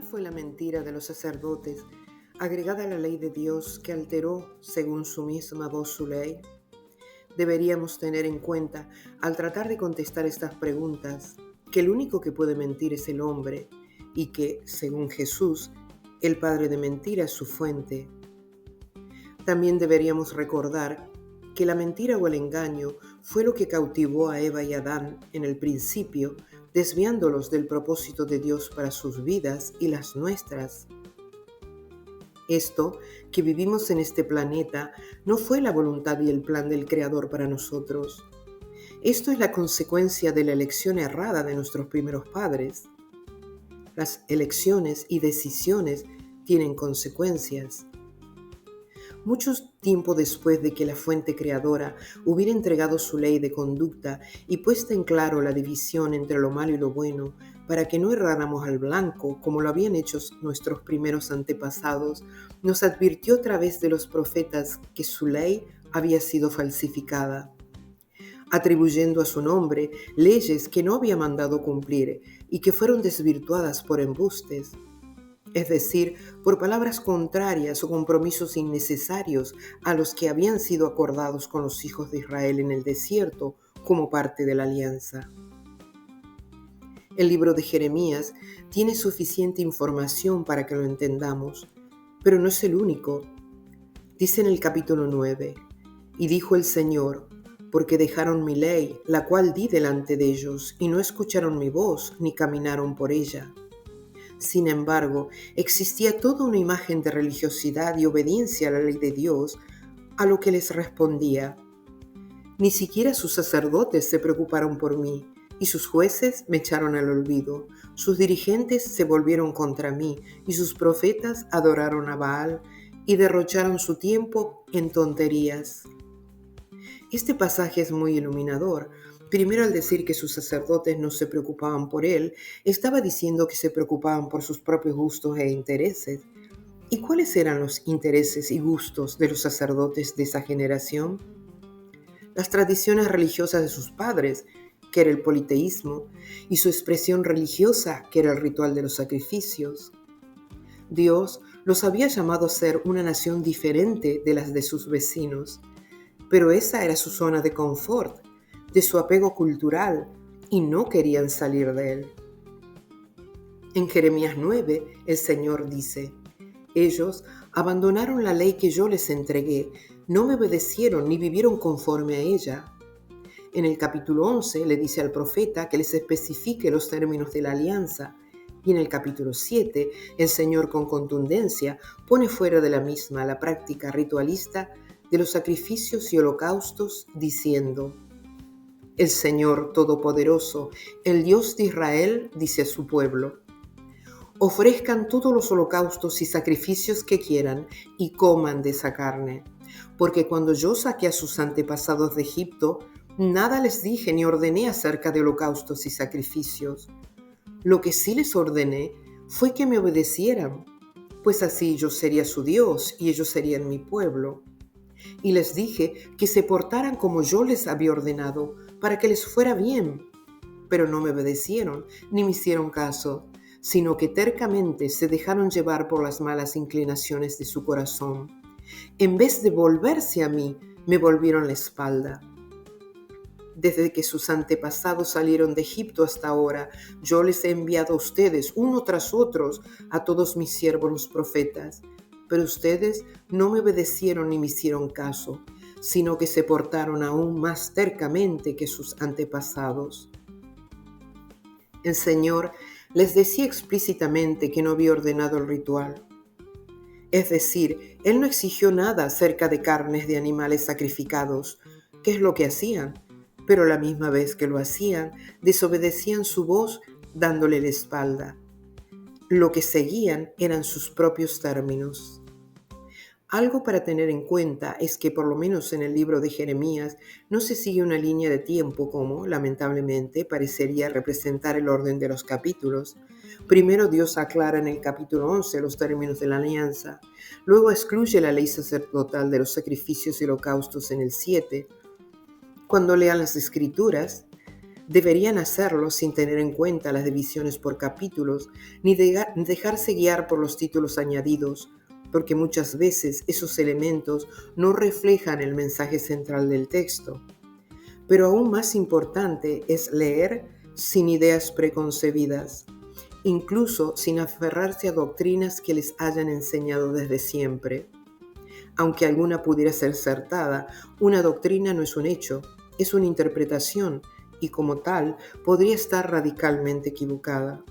¿Cuál fue la mentira de los sacerdotes, agregada a la ley de Dios, que alteró, según su misma voz, su ley? Deberíamos tener en cuenta, al tratar de contestar estas preguntas, que el único que puede mentir es el hombre y que, según Jesús, el padre de mentira es su fuente. También deberíamos recordar que la mentira o el engaño fue lo que cautivó a Eva y Adán en el principio, desviándolos del propósito de Dios para sus vidas y las nuestras. Esto que vivimos en este planeta no fue la voluntad y el plan del Creador para nosotros. Esto es la consecuencia de la elección errada de nuestros primeros padres. Las elecciones y decisiones tienen consecuencias. Mucho tiempo después de que la fuente creadora hubiera entregado su ley de conducta y puesta en claro la división entre lo malo y lo bueno, para que no erráramos al blanco como lo habían hecho nuestros primeros antepasados, nos advirtió a través de los profetas que su ley había sido falsificada, atribuyendo a su nombre leyes que no había mandado cumplir y que fueron desvirtuadas por embustes, es decir, por palabras contrarias o compromisos innecesarios a los que habían sido acordados con los hijos de Israel en el desierto como parte de la alianza. El libro de Jeremías tiene suficiente información para que lo entendamos, pero no es el único. Dice en el capítulo 9, y dijo el Señor, porque dejaron mi ley, la cual di delante de ellos, y no escucharon mi voz, ni caminaron por ella. Sin embargo, existía toda una imagen de religiosidad y obediencia a la ley de Dios, a lo que les respondía: ni siquiera sus sacerdotes se preocuparon por mí, y sus jueces me echaron al olvido. Sus dirigentes se volvieron contra mí, y sus profetas adoraron a Baal, y derrocharon su tiempo en tonterías. Este pasaje es muy iluminador. Primero, al decir que sus sacerdotes no se preocupaban por él, estaba diciendo que se preocupaban por sus propios gustos e intereses. ¿Y cuáles eran los intereses y gustos de los sacerdotes de esa generación? Las tradiciones religiosas de sus padres, que era el politeísmo, y su expresión religiosa, que era el ritual de los sacrificios. Dios los había llamado a ser una nación diferente de las de sus vecinos, pero esa era su zona de confort, de su apego cultural, y no querían salir de él. En Jeremías 9, el Señor dice: ellos abandonaron la ley que yo les entregué, no me obedecieron ni vivieron conforme a ella. En el capítulo 11 le dice al profeta que les especifique los términos de la alianza, y en el capítulo 7 el Señor con contundencia pone fuera de la misma la práctica ritualista de los sacrificios y holocaustos, diciendo: el Señor Todopoderoso, el Dios de Israel, dice a su pueblo: ofrezcan todos los holocaustos y sacrificios que quieran y coman de esa carne, porque cuando yo saqué a sus antepasados de Egipto, nada les dije ni ordené acerca de holocaustos y sacrificios. Lo que sí les ordené fue que me obedecieran, pues así yo sería su Dios y ellos serían mi pueblo. Y les dije que se portaran como yo les había ordenado, para que les fuera bien. Pero no me obedecieron, ni me hicieron caso, sino que tercamente se dejaron llevar por las malas inclinaciones de su corazón. En vez de volverse a mí, me volvieron la espalda. Desde que sus antepasados salieron de Egipto hasta ahora, yo les he enviado a ustedes, uno tras otro, a todos mis siervos los profetas. Pero ustedes no me obedecieron ni me hicieron caso, sino que se portaron aún más tercamente que sus antepasados. El Señor les decía explícitamente que no había ordenado el ritual. Es decir, Él no exigió nada acerca de carnes de animales sacrificados, que es lo que hacían, pero a la misma vez que lo hacían, desobedecían su voz dándole la espalda. Lo que seguían eran sus propios términos. Algo para tener en cuenta es que, por lo menos en el libro de Jeremías, no se sigue una línea de tiempo como, lamentablemente, parecería representar el orden de los capítulos. Primero Dios aclara en el capítulo 11 los términos de la alianza, luego excluye la ley sacerdotal de los sacrificios y holocaustos en el 7. Cuando lean las Escrituras, Deberían hacerlo sin tener en cuenta las divisiones por capítulos, ni dejarse guiar por los títulos añadidos, porque muchas veces esos elementos no reflejan el mensaje central del texto. Pero aún más importante es leer sin ideas preconcebidas, incluso sin aferrarse a doctrinas que les hayan enseñado desde siempre. Aunque alguna pudiera ser acertada, una doctrina no es un hecho, es una interpretación y como tal podría estar radicalmente equivocada.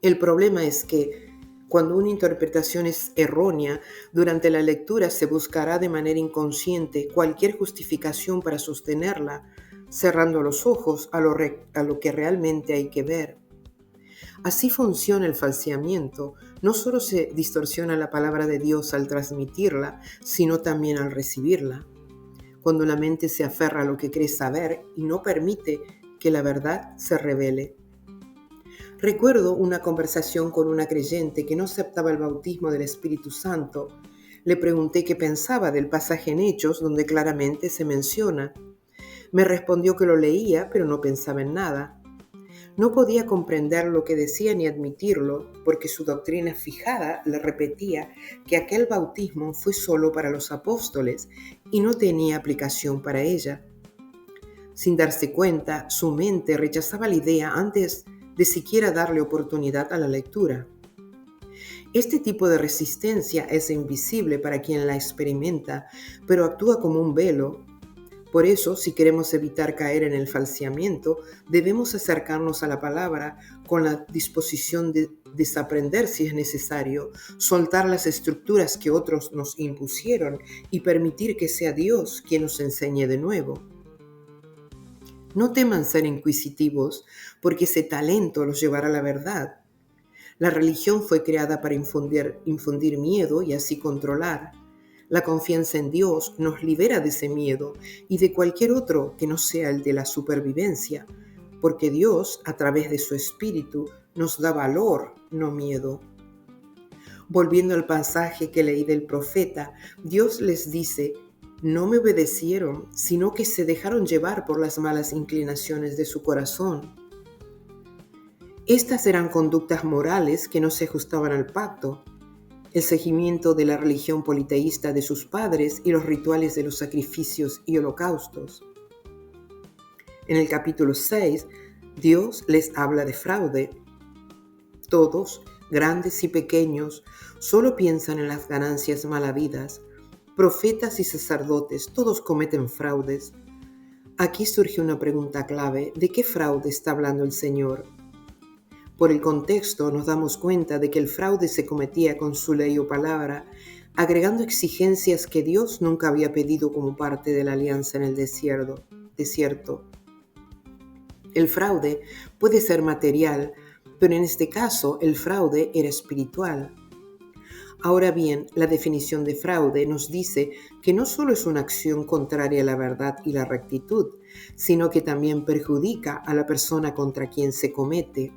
El problema es que cuando una interpretación es errónea, durante la lectura se buscará de manera inconsciente cualquier justificación para sostenerla, cerrando los ojos a lo que realmente hay que ver. Así funciona el falseamiento. No solo se distorsiona la palabra de Dios al transmitirla, sino también al recibirla. Cuando la mente se aferra a lo que cree saber y no permite que la verdad se revele. Recuerdo una conversación con una creyente que no aceptaba el bautismo del Espíritu Santo. Le pregunté qué pensaba del pasaje en Hechos donde claramente se menciona. Me respondió que lo leía, pero no pensaba en nada. No podía comprender lo que decía ni admitirlo, porque su doctrina fijada le repetía que aquel bautismo fue solo para los apóstoles y no tenía aplicación para ella. Sin darse cuenta, su mente rechazaba la idea antes de siquiera darle oportunidad a la lectura. Este tipo de resistencia es invisible para quien la experimenta, pero actúa como un velo. Por eso, si queremos evitar caer en el falseamiento, debemos acercarnos a la palabra con la disposición de desaprender si es necesario, soltar las estructuras que otros nos impusieron y permitir que sea Dios quien nos enseñe de nuevo. No teman ser inquisitivos, porque ese talento los llevará a la verdad. La religión fue creada para infundir miedo y así controlar. La confianza en Dios nos libera de ese miedo y de cualquier otro que no sea el de la supervivencia, porque Dios, a través de su Espíritu, nos da valor, no miedo. Volviendo al pasaje que leí del profeta, Dios les dice: no me obedecieron, sino que se dejaron llevar por las malas inclinaciones de su corazón. Estas eran conductas morales que no se ajustaban al pacto, el seguimiento de la religión politeísta de sus padres y los rituales de los sacrificios y holocaustos. En el capítulo 6, Dios les habla de fraude. Todos, grandes y pequeños, solo piensan en las ganancias mal habidas. Profetas y sacerdotes, todos cometen fraudes. Aquí surge una pregunta clave: ¿de qué fraude está hablando el Señor? Por el contexto nos damos cuenta de que el fraude se cometía con su ley o palabra, agregando exigencias que Dios nunca había pedido como parte de la alianza en el desierto. El fraude puede ser material, pero en este caso el fraude era espiritual. Ahora bien, la definición de fraude nos dice que no solo es una acción contraria a la verdad y la rectitud, sino que también perjudica a la persona contra quien se comete.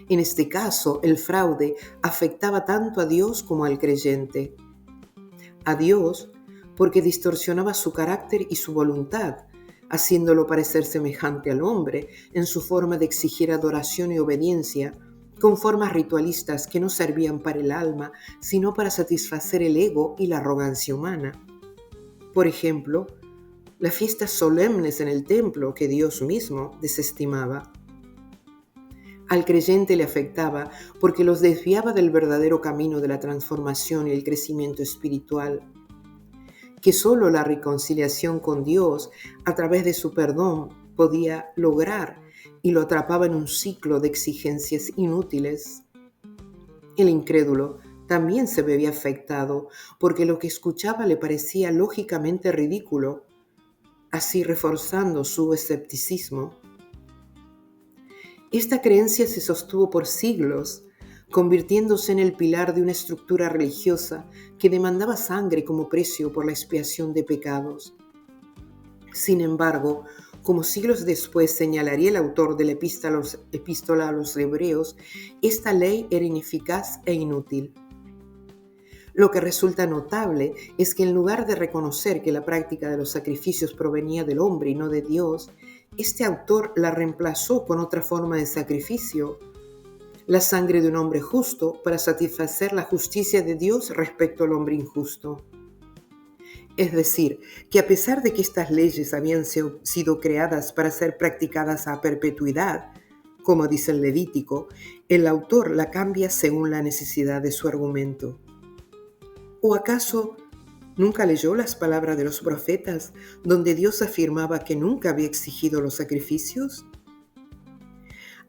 En este caso, el fraude afectaba tanto a Dios como al creyente. A Dios, porque distorsionaba su carácter y su voluntad, haciéndolo parecer semejante al hombre en su forma de exigir adoración y obediencia, con formas ritualistas que no servían para el alma, sino para satisfacer el ego y la arrogancia humana. Por ejemplo, las fiestas solemnes en el templo que Dios mismo desestimaba. Al creyente le afectaba porque los desviaba del verdadero camino de la transformación y el crecimiento espiritual, que solo la reconciliación con Dios a través de su perdón podía lograr, y lo atrapaba en un ciclo de exigencias inútiles. El incrédulo también se veía afectado porque lo que escuchaba le parecía lógicamente ridículo, así reforzando su escepticismo. Esta creencia se sostuvo por siglos, convirtiéndose en el pilar de una estructura religiosa que demandaba sangre como precio por la expiación de pecados. Sin embargo, como siglos después señalaría el autor de la epístola a los Hebreos, esta ley era ineficaz e inútil. Lo que resulta notable es que en lugar de reconocer que la práctica de los sacrificios provenía del hombre y no de Dios, este autor la reemplazó con otra forma de sacrificio, la sangre de un hombre justo para satisfacer la justicia de Dios respecto al hombre injusto. Es decir, que a pesar de que estas leyes habían sido creadas para ser practicadas a perpetuidad, como dice el Levítico, el autor la cambia según la necesidad de su argumento. ¿O acaso nunca leyó las palabras de los profetas, donde Dios afirmaba que nunca había exigido los sacrificios?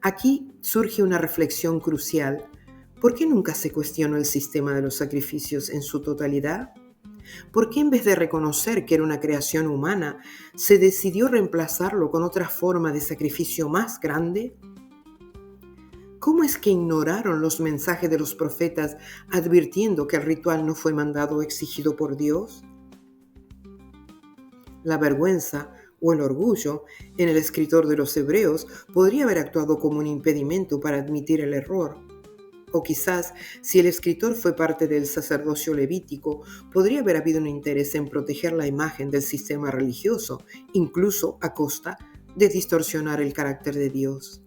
Aquí surge una reflexión crucial. ¿Por qué nunca se cuestionó el sistema de los sacrificios en su totalidad? ¿Por qué en vez de reconocer que era una creación humana, se decidió reemplazarlo con otra forma de sacrificio más grande? ¿Cómo es que ignoraron los mensajes de los profetas advirtiendo que el ritual no fue mandado o exigido por Dios? La vergüenza o el orgullo en el escritor de los Hebreos podría haber actuado como un impedimento para admitir el error. O quizás, si el escritor fue parte del sacerdocio levítico, podría haber habido un interés en proteger la imagen del sistema religioso, incluso a costa de distorsionar el carácter de Dios.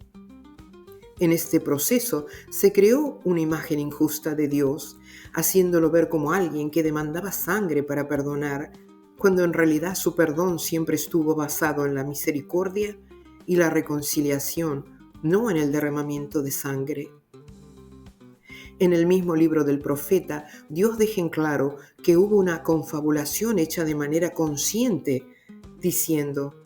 En este proceso se creó una imagen injusta de Dios, haciéndolo ver como alguien que demandaba sangre para perdonar, cuando en realidad su perdón siempre estuvo basado en la misericordia y la reconciliación, no en el derramamiento de sangre. En el mismo libro del profeta, Dios deja en claro que hubo una confabulación hecha de manera consciente, diciendo: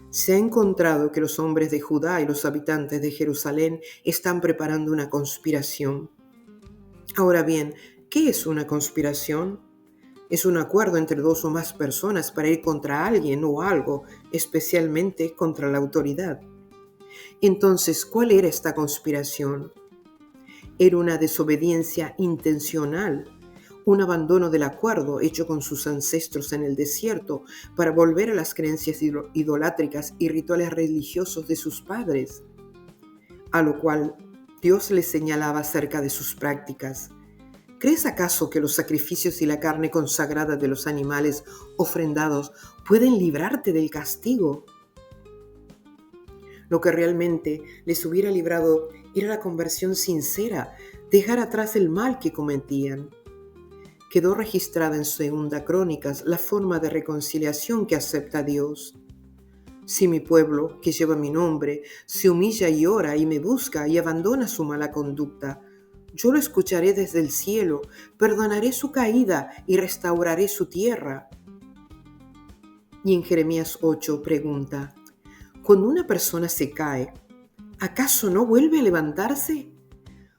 se ha encontrado que los hombres de Judá y los habitantes de Jerusalén están preparando una conspiración. Ahora bien, ¿qué es una conspiración? Es un acuerdo entre dos o más personas para ir contra alguien o algo, especialmente contra la autoridad. Entonces, ¿cuál era esta conspiración? Era una desobediencia intencional, un abandono del acuerdo hecho con sus ancestros en el desierto para volver a las creencias idolátricas y rituales religiosos de sus padres, a lo cual Dios les señalaba acerca de sus prácticas. ¿Crees acaso que los sacrificios y la carne consagrada de los animales ofrendados pueden librarte del castigo? Lo que realmente les hubiera librado era la conversión sincera, dejar atrás el mal que cometían. Quedó registrada en Segunda Crónicas la forma de reconciliación que acepta Dios. Si mi pueblo, que lleva mi nombre, se humilla y ora y me busca y abandona su mala conducta, yo lo escucharé desde el cielo, perdonaré su caída y restauraré su tierra. Y en Jeremías 8 pregunta: cuando una persona se cae, ¿acaso no vuelve a levantarse?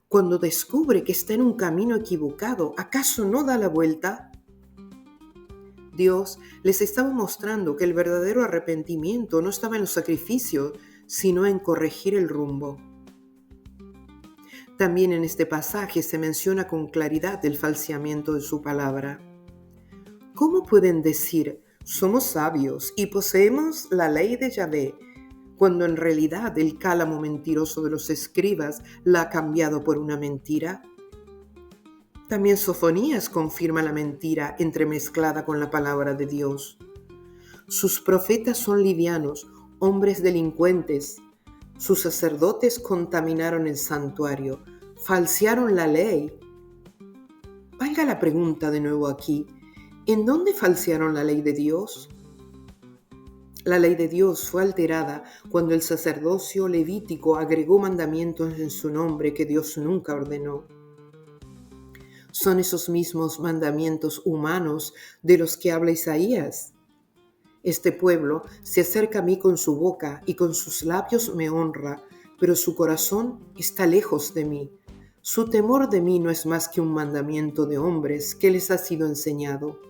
Cuando descubre que está en un camino equivocado, ¿acaso no da la vuelta? Dios les estaba mostrando que el verdadero arrepentimiento no estaba en los sacrificios, sino en corregir el rumbo. También en este pasaje se menciona con claridad el falseamiento de su palabra. ¿Cómo pueden decir, somos sabios y poseemos la ley de Yahvé, cuando en realidad el cálamo mentiroso de los escribas la ha cambiado por una mentira? También Sofonías confirma la mentira entremezclada con la palabra de Dios. Sus profetas son livianos, hombres delincuentes. Sus sacerdotes contaminaron el santuario, falsearon la ley. Valga la pregunta de nuevo aquí: ¿en dónde falsearon la ley de Dios? La ley de Dios fue alterada cuando el sacerdocio levítico agregó mandamientos en su nombre que Dios nunca ordenó. Son esos mismos mandamientos humanos de los que habla Isaías. Este pueblo se acerca a mí con su boca y con sus labios me honra, pero su corazón está lejos de mí. Su temor de mí no es más que un mandamiento de hombres que les ha sido enseñado.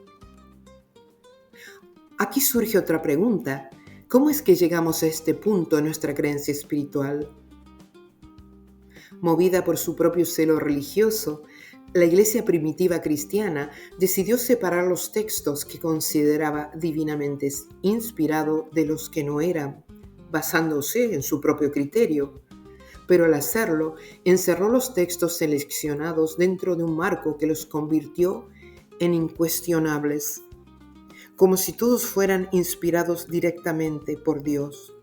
Aquí surge otra pregunta: ¿cómo es que llegamos a este punto en nuestra creencia espiritual? Movida por su propio celo religioso, la iglesia primitiva cristiana decidió separar los textos que consideraba divinamente inspirados de los que no eran, basándose en su propio criterio. Pero al hacerlo, encerró los textos seleccionados dentro de un marco que los convirtió en incuestionables, como si todos fueran inspirados directamente por Dios.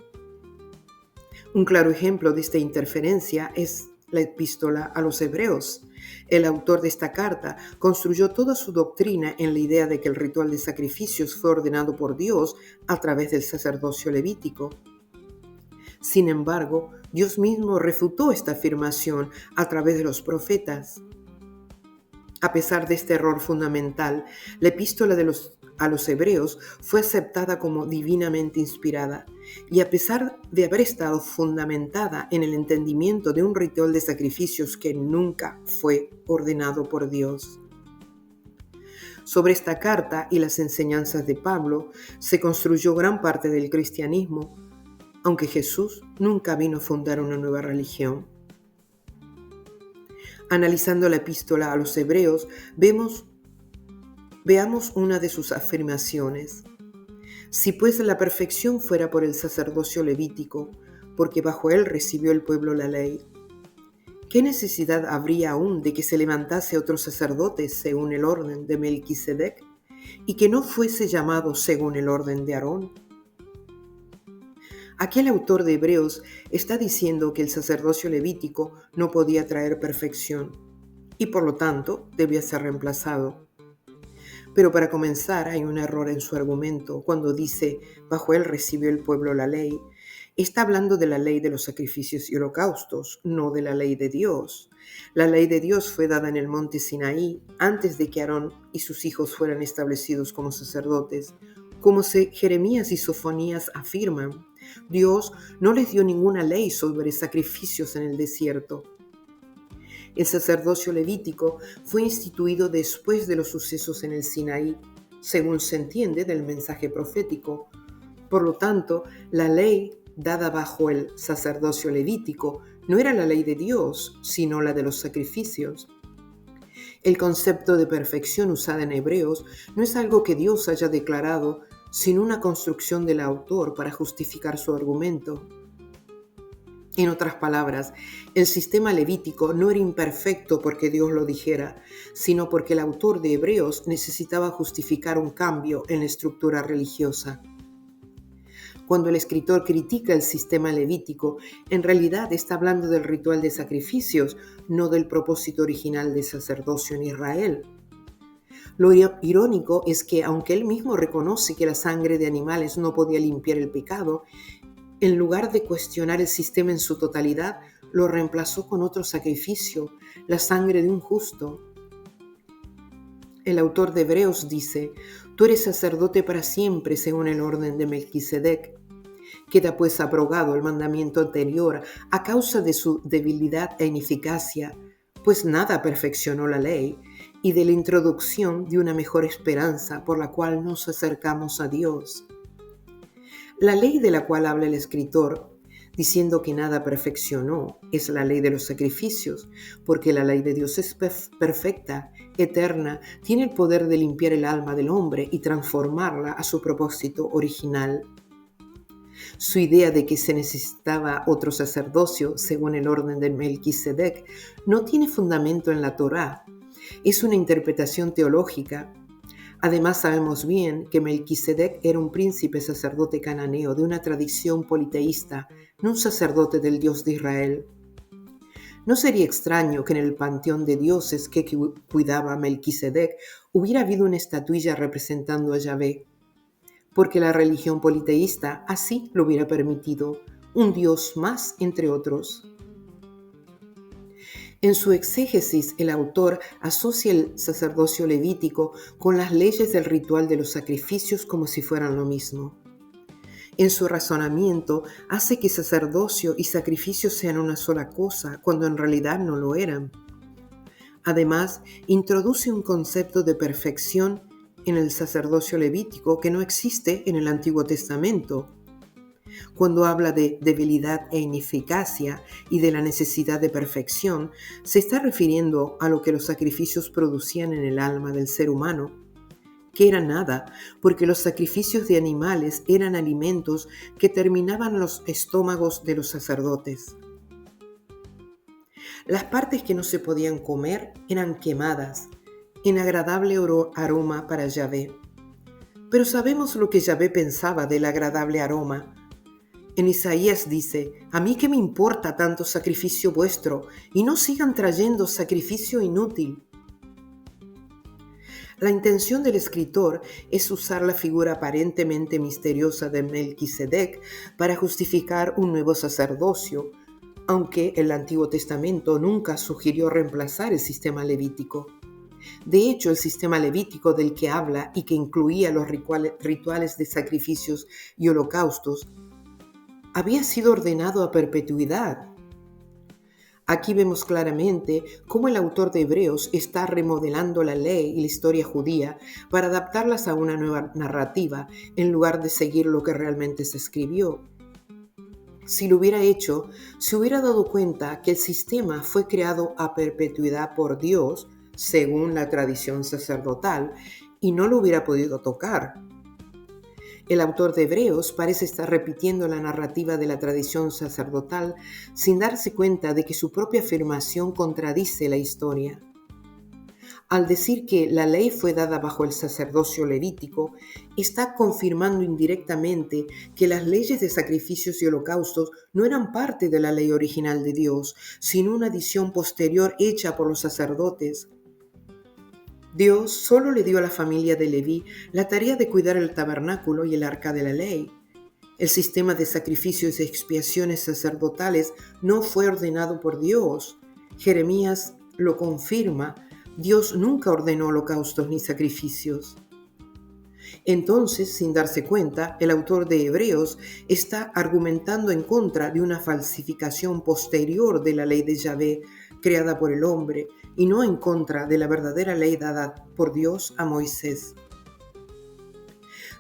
Un claro ejemplo de esta interferencia es la epístola a los Hebreos. El autor de esta carta construyó toda su doctrina en la idea de que el ritual de sacrificios fue ordenado por Dios a través del sacerdocio levítico. Sin embargo, Dios mismo refutó esta afirmación a través de los profetas. A pesar de este error fundamental, la epístola a los Hebreos fue aceptada como divinamente inspirada, y a pesar de haber estado fundamentada en el entendimiento de un ritual de sacrificios que nunca fue ordenado por Dios. Sobre esta carta y las enseñanzas de Pablo se construyó gran parte del cristianismo, aunque Jesús nunca vino a fundar una nueva religión. Analizando la epístola a los Hebreos, veamos una de sus afirmaciones. Si pues la perfección fuera por el sacerdocio levítico, porque bajo él recibió el pueblo la ley, ¿qué necesidad habría aún de que se levantase otro sacerdote según el orden de Melquisedec, y que no fuese llamado según el orden de Aarón? Aquí el autor de Hebreos está diciendo que el sacerdocio levítico no podía traer perfección y por lo tanto debía ser reemplazado. Pero para comenzar hay un error en su argumento cuando dice bajo él recibió el pueblo la ley. Está hablando de la ley de los sacrificios y holocaustos, no de la ley de Dios. La ley de Dios fue dada en el monte Sinaí antes de que Aarón y sus hijos fueran establecidos como sacerdotes. Como Jeremías y Sofonías afirman, Dios no les dio ninguna ley sobre sacrificios en el desierto. El sacerdocio levítico fue instituido después de los sucesos en el Sinaí, según se entiende del mensaje profético. Por lo tanto, la ley dada bajo el sacerdocio levítico no era la ley de Dios, sino la de los sacrificios. El concepto de perfección usada en Hebreos no es algo que Dios haya declarado, sino una construcción del autor para justificar su argumento. En otras palabras, el sistema levítico no era imperfecto porque Dios lo dijera, sino porque el autor de Hebreos necesitaba justificar un cambio en la estructura religiosa. Cuando el escritor critica el sistema levítico, en realidad está hablando del ritual de sacrificios, no del propósito original de sacerdocio en Israel. Lo irónico es que, aunque él mismo reconoce que la sangre de animales no podía limpiar el pecado, en lugar de cuestionar el sistema en su totalidad, lo reemplazó con otro sacrificio, la sangre de un justo. El autor de Hebreos dice, «Tú eres sacerdote para siempre según el orden de Melquisedec». Queda pues abrogado el mandamiento anterior a causa de su debilidad e ineficacia, pues nada perfeccionó la ley, y de la introducción de una mejor esperanza por la cual nos acercamos a Dios. La ley de la cual habla el escritor, diciendo que nada perfeccionó, es la ley de los sacrificios, porque la ley de Dios es perfecta, eterna, tiene el poder de limpiar el alma del hombre y transformarla a su propósito original. Su idea de que se necesitaba otro sacerdocio según el orden de Melquisedec no tiene fundamento en la Torá. Es una interpretación teológica. Además, sabemos bien que Melquisedec era un príncipe sacerdote cananeo de una tradición politeísta, no un sacerdote del Dios de Israel. No sería extraño que en el panteón de dioses que cuidaba Melquisedec hubiera habido una estatuilla representando a Yahvé, porque la religión politeísta así lo hubiera permitido, un dios más entre otros. En su exégesis, el autor asocia el sacerdocio levítico con las leyes del ritual de los sacrificios como si fueran lo mismo. En su razonamiento, hace que sacerdocio y sacrificio sean una sola cosa, cuando en realidad no lo eran. Además, introduce un concepto de perfección en el sacerdocio levítico que no existe en el Antiguo Testamento. Cuando habla de debilidad e ineficacia y de la necesidad de perfección, se está refiriendo a lo que los sacrificios producían en el alma del ser humano, que era nada, porque los sacrificios de animales eran alimentos que terminaban los estómagos de los sacerdotes. Las partes que no se podían comer eran quemadas, en agradable aroma para Yahvé. Pero sabemos lo que Yahvé pensaba del agradable aroma. En Isaías dice: a mí qué me importa tanto sacrificio vuestro, y no sigan trayendo sacrificio inútil. La intención del escritor es usar la figura aparentemente misteriosa de Melquisedec para justificar un nuevo sacerdocio, aunque el Antiguo Testamento nunca sugirió reemplazar el sistema levítico. De hecho, el sistema levítico del que habla y que incluía los rituales de sacrificios y holocaustos había sido ordenado a perpetuidad. Aquí vemos claramente cómo el autor de Hebreos está remodelando la ley y la historia judía para adaptarlas a una nueva narrativa en lugar de seguir lo que realmente se escribió. Si lo hubiera hecho, se hubiera dado cuenta que el sistema fue creado a perpetuidad por Dios, según la tradición sacerdotal, y no lo hubiera podido tocar. El autor de Hebreos parece estar repitiendo la narrativa de la tradición sacerdotal sin darse cuenta de que su propia afirmación contradice la historia. Al decir que la ley fue dada bajo el sacerdocio levítico, está confirmando indirectamente que las leyes de sacrificios y holocaustos no eran parte de la ley original de Dios, sino una adición posterior hecha por los sacerdotes. Dios solo le dio a la familia de Leví la tarea de cuidar el tabernáculo y el arca de la ley. El sistema de sacrificios y expiaciones sacerdotales no fue ordenado por Dios. Jeremías lo confirma: Dios nunca ordenó holocaustos ni sacrificios. Entonces, sin darse cuenta, el autor de Hebreos está argumentando en contra de una falsificación posterior de la ley de Yahvé creada por el hombre, y no en contra de la verdadera ley dada por Dios a Moisés.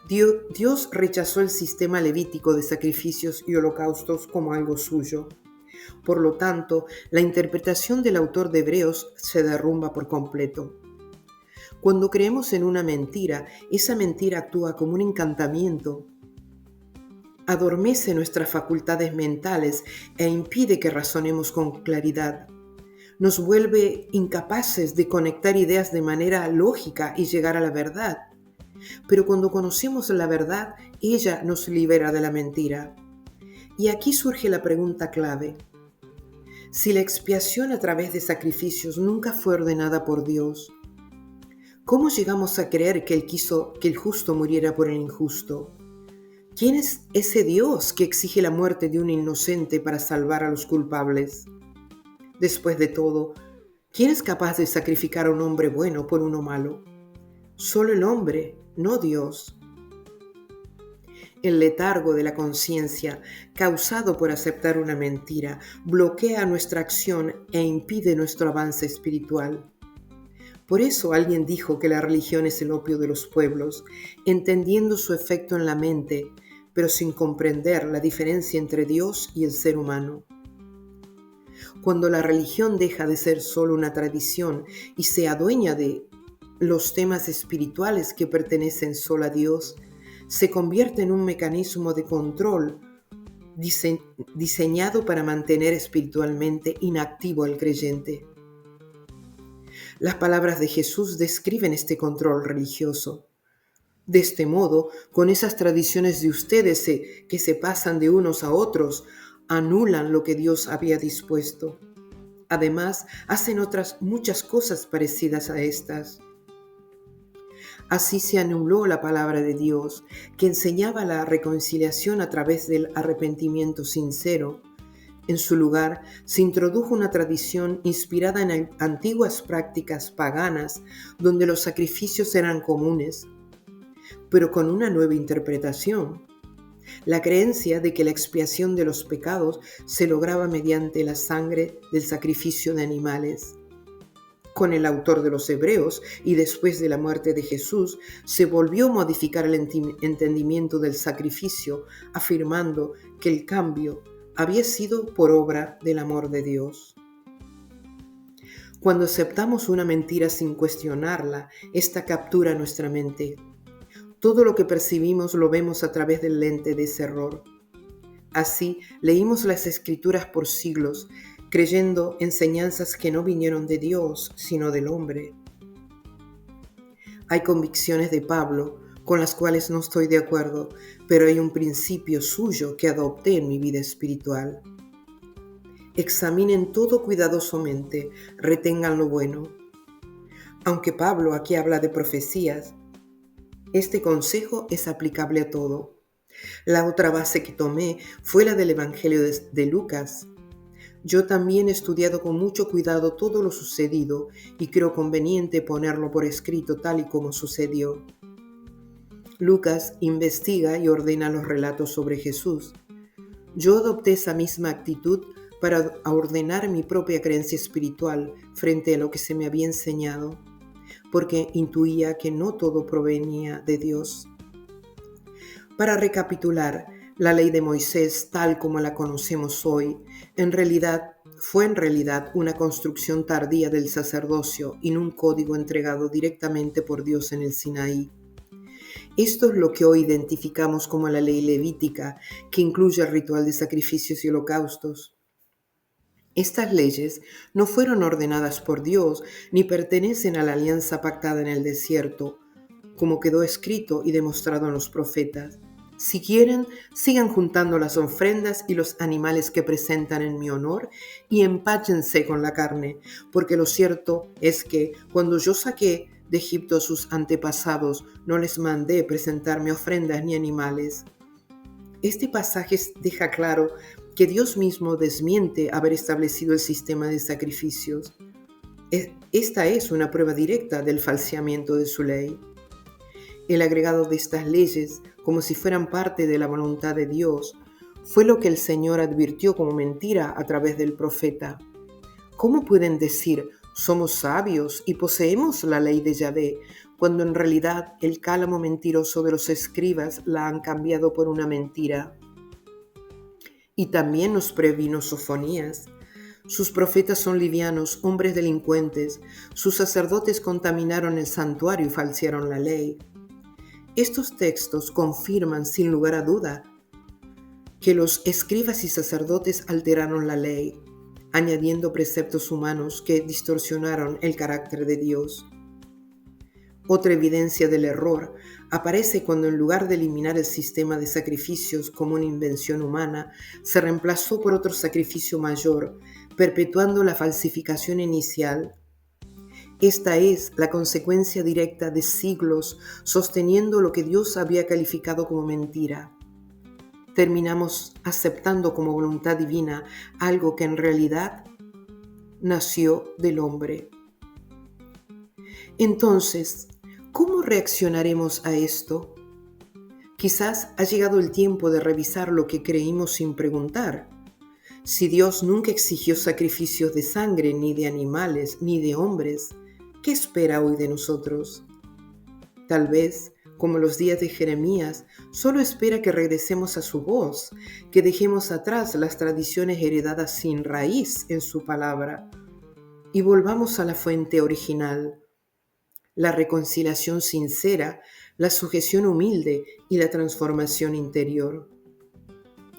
Dios rechazó el sistema levítico de sacrificios y holocaustos como algo suyo. Por lo tanto, la interpretación del autor de Hebreos se derrumba por completo. Cuando creemos en una mentira, esa mentira actúa como un encantamiento. Adormece nuestras facultades mentales e impide que razonemos con claridad. Nos vuelve incapaces de conectar ideas de manera lógica y llegar a la verdad. Pero cuando conocemos la verdad, ella nos libera de la mentira. Y aquí surge la pregunta clave. Si la expiación a través de sacrificios nunca fue ordenada por Dios, ¿cómo llegamos a creer que Él quiso que el justo muriera por el injusto? ¿Quién es ese Dios que exige la muerte de un inocente para salvar a los culpables? Después de todo, ¿quién es capaz de sacrificar a un hombre bueno por uno malo? Solo el hombre, no Dios. El letargo de la conciencia, causado por aceptar una mentira, bloquea nuestra acción e impide nuestro avance espiritual. Por eso alguien dijo que la religión es el opio de los pueblos, entendiendo su efecto en la mente, pero sin comprender la diferencia entre Dios y el ser humano. Cuando la religión deja de ser solo una tradición y se adueña de los temas espirituales que pertenecen solo a Dios, se convierte en un mecanismo de control diseñado para mantener espiritualmente inactivo al creyente. Las palabras de Jesús describen este control religioso. De este modo, con esas tradiciones de ustedes que se pasan de unos a otros, anulan lo que Dios había dispuesto. Además, hacen otras muchas cosas parecidas a estas. Así se anuló la palabra de Dios, que enseñaba la reconciliación a través del arrepentimiento sincero. En su lugar, se introdujo una tradición inspirada en antiguas prácticas paganas, donde los sacrificios eran comunes, pero con una nueva interpretación. La creencia de que la expiación de los pecados se lograba mediante la sangre del sacrificio de animales. Con el autor de los Hebreos y después de la muerte de Jesús, se volvió a modificar el entendimiento del sacrificio, afirmando que el cambio había sido por obra del amor de Dios. Cuando aceptamos una mentira sin cuestionarla, esta captura nuestra mente. Todo lo que percibimos lo vemos a través del lente de ese error. Así, leímos las Escrituras por siglos, creyendo enseñanzas que no vinieron de Dios, sino del hombre. Hay convicciones de Pablo, con las cuales no estoy de acuerdo, pero hay un principio suyo que adopté en mi vida espiritual. Examinen todo cuidadosamente, retengan lo bueno. Aunque Pablo aquí habla de profecías, este consejo es aplicable a todo. La otra base que tomé fue la del Evangelio de Lucas. Yo también he estudiado con mucho cuidado todo lo sucedido y creo conveniente ponerlo por escrito tal y como sucedió. Lucas investiga y ordena los relatos sobre Jesús. Yo adopté esa misma actitud para ordenar mi propia creencia espiritual frente a lo que se me había enseñado, porque intuía que no todo provenía de Dios. Para recapitular, la ley de Moisés, tal como la conocemos hoy, fue en realidad una construcción tardía del sacerdocio y no un código entregado directamente por Dios en el Sinaí. Esto es lo que hoy identificamos como la ley levítica, que incluye el ritual de sacrificios y holocaustos. Estas leyes no fueron ordenadas por Dios ni pertenecen a la alianza pactada en el desierto, como quedó escrito y demostrado en los profetas. Si quieren, sigan juntando las ofrendas y los animales que presentan en mi honor y empáchense con la carne, porque lo cierto es que cuando yo saqué de Egipto a sus antepasados, no les mandé presentarme ofrendas ni animales. Este pasaje deja claro que Dios mismo desmiente haber establecido el sistema de sacrificios. Esta es una prueba directa del falseamiento de su ley. El agregado de estas leyes, como si fueran parte de la voluntad de Dios, fue lo que el Señor advirtió como mentira a través del profeta. ¿Cómo pueden decir, somos sabios y poseemos la ley de Yahvé, cuando en realidad el cálamo mentiroso de los escribas la han cambiado por una mentira? Y también nos previno Sofonías. Sus profetas son livianos, hombres delincuentes. Sus sacerdotes contaminaron el santuario y falsearon la ley. Estos textos confirman sin lugar a duda que los escribas y sacerdotes alteraron la ley, añadiendo preceptos humanos que distorsionaron el carácter de Dios. Otra evidencia del error aparece cuando en lugar de eliminar el sistema de sacrificios como una invención humana, se reemplazó por otro sacrificio mayor, perpetuando la falsificación inicial. Esta es la consecuencia directa de siglos sosteniendo lo que Dios había calificado como mentira. Terminamos aceptando como voluntad divina algo que en realidad nació del hombre. Entonces, ¿cómo reaccionaremos a esto? Quizás ha llegado el tiempo de revisar lo que creímos sin preguntar. Si Dios nunca exigió sacrificios de sangre, ni de animales, ni de hombres, ¿qué espera hoy de nosotros? Tal vez, como los días de Jeremías, solo espera que regresemos a su voz, que dejemos atrás las tradiciones heredadas sin raíz en su palabra y volvamos a la fuente original. La reconciliación sincera, la sujeción humilde y la transformación interior.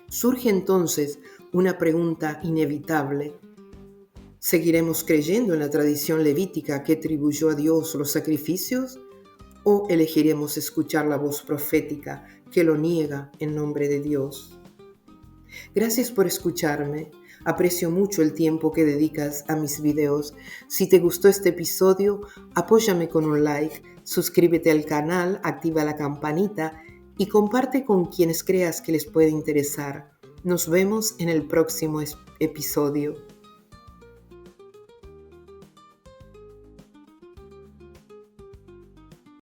Surge entonces una pregunta inevitable. ¿Seguiremos creyendo en la tradición levítica que atribuyó a Dios los sacrificios? ¿O elegiremos escuchar la voz profética que lo niega en nombre de Dios? Gracias por escucharme. Aprecio mucho el tiempo que dedicas a mis videos. Si te gustó este episodio, apóyame con un like, suscríbete al canal, activa la campanita y comparte con quienes creas que les puede interesar. Nos vemos en el próximo episodio.